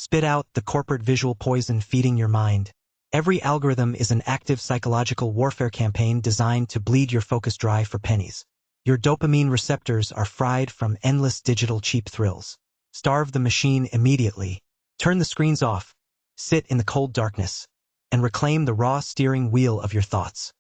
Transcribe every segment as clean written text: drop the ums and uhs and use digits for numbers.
Spit out the corporate visual poison feeding your mind. Every algorithm is an active psychological warfare campaign designed to bleed your focus dry for pennies. Your dopamine receptors are fried from endless digital cheap thrills. Starve the machine immediately. Turn the screens off. Sit in the cold darkness. And reclaim the raw steering wheel of your thoughts.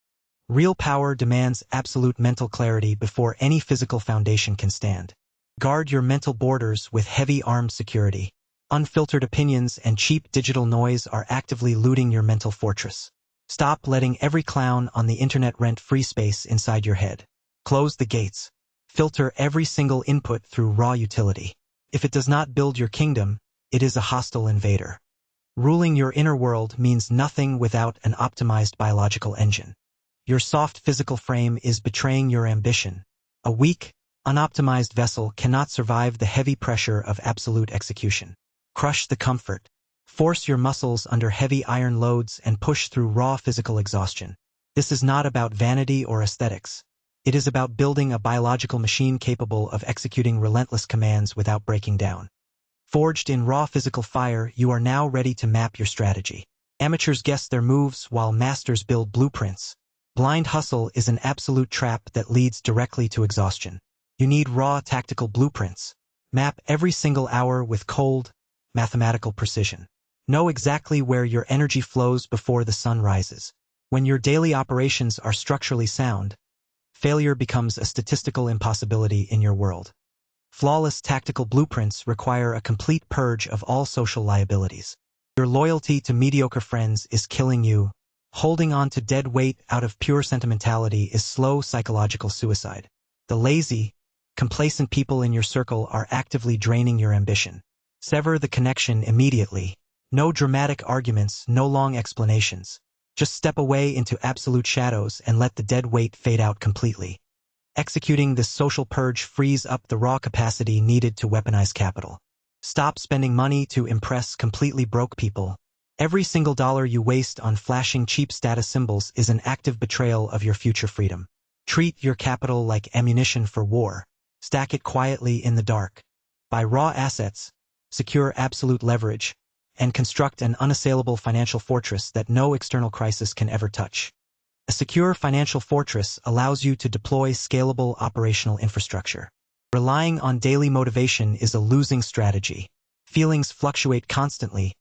Real power demands absolute mental clarity before any physical foundation can stand. Guard your mental borders with heavy armed security. Unfiltered opinions and cheap digital noise are actively looting your mental fortress. Stop letting every clown on the internet rent free space inside your head. Close the gates. Filter every single input through raw utility. If it does not build your kingdom, it is a hostile invader. Ruling your inner world means nothing without an optimized biological engine. Your soft physical frame is betraying your ambition. A weak, unoptimized vessel cannot survive the heavy pressure of absolute execution. Crush the comfort. Force your muscles under heavy iron loads and push through raw physical exhaustion. This is not about vanity or aesthetics. It is about building a biological machine capable of executing relentless commands without breaking down. Forged in raw physical fire, you are now ready to map your strategy. Amateurs guess their moves while masters build blueprints. Blind hustle is an absolute trap that leads directly to exhaustion. You need raw tactical blueprints. Map every single hour with cold, mathematical precision. Know exactly where your energy flows before the sun rises. When your daily operations are structurally sound, failure becomes a statistical impossibility in your world. Flawless tactical blueprints require a complete purge of all social liabilities. Your loyalty to mediocre friends is killing you. Holding on to dead weight out of pure sentimentality is slow psychological suicide. The lazy, complacent people in your circle are actively draining your ambition. Sever the connection immediately. No dramatic arguments, no long explanations. Just step away into absolute shadows and let the dead weight fade out completely. Executing this social purge frees up the raw capacity needed to weaponize capital. Stop spending money to impress completely broke people. Every single dollar you waste on flashing cheap status symbols is an active betrayal of your future freedom. Treat your capital like ammunition for war. Stack it quietly in the dark. Buy raw assets, secure absolute leverage, and construct an unassailable financial fortress that no external crisis can ever touch. A secure financial fortress allows you to deploy scalable operational infrastructure. Relying on daily motivation is a losing strategy. Feelings fluctuate constantly,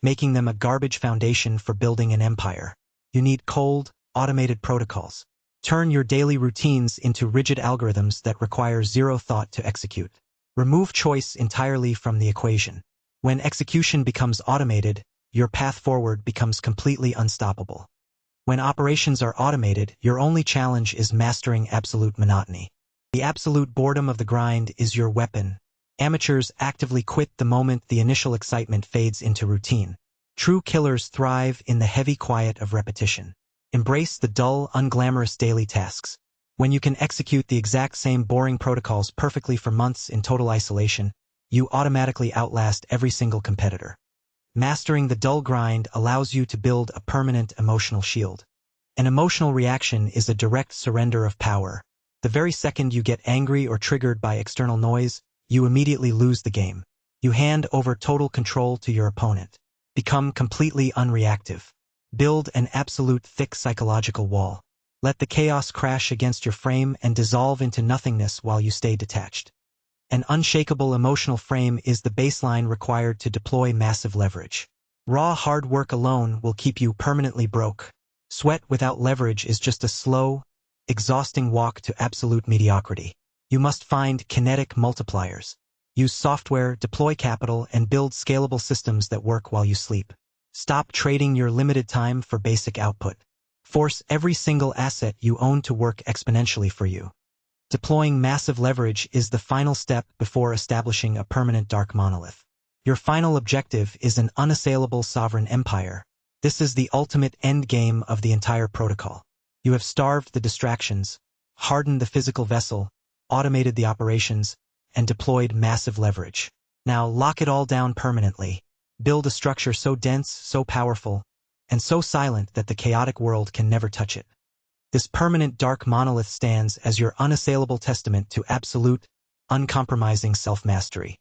making them a garbage foundation for building an empire. You need cold, automated protocols. Turn your daily routines into rigid algorithms that require zero thought to execute. Remove choice entirely from the equation. When execution becomes automated, your path forward becomes completely unstoppable. When operations are automated, your only challenge is mastering absolute monotony. The absolute boredom of the grind is your weapon. Amateurs actively quit the moment the initial excitement fades into routine. True killers thrive in the heavy quiet of repetition. Embrace the dull, unglamorous daily tasks. When you can execute the exact same boring protocols perfectly for months in total isolation, you automatically outlast every single competitor. Mastering the dull grind allows you to build a permanent emotional shield. An emotional reaction is a direct surrender of power. The very second you get angry or triggered by external noise, you immediately lose the game. You hand over total control to your opponent. Become completely unreactive. Build an absolute thick psychological wall. Let the chaos crash against your frame and dissolve into nothingness while you stay detached. An unshakable emotional frame is the baseline required to deploy massive leverage. Raw hard work alone will keep you permanently broke. Sweat without leverage is just a slow, exhausting walk to absolute mediocrity. You must find kinetic multipliers. Use software, deploy capital, and build scalable systems that work while you sleep. Stop trading your limited time for basic output. Force every single asset you own to work exponentially for you. Deploying massive leverage is the final step before establishing a permanent dark monolith. Your final objective is an unassailable sovereign empire. This is the ultimate end game of the entire protocol. You have starved the distractions, hardened the physical vessel, automated the operations, and deployed massive leverage. Now lock it all down permanently. Build a structure so dense, so powerful, and so silent that the chaotic world can never touch it. This permanent dark monolith stands as your unassailable testament to absolute, uncompromising self-mastery.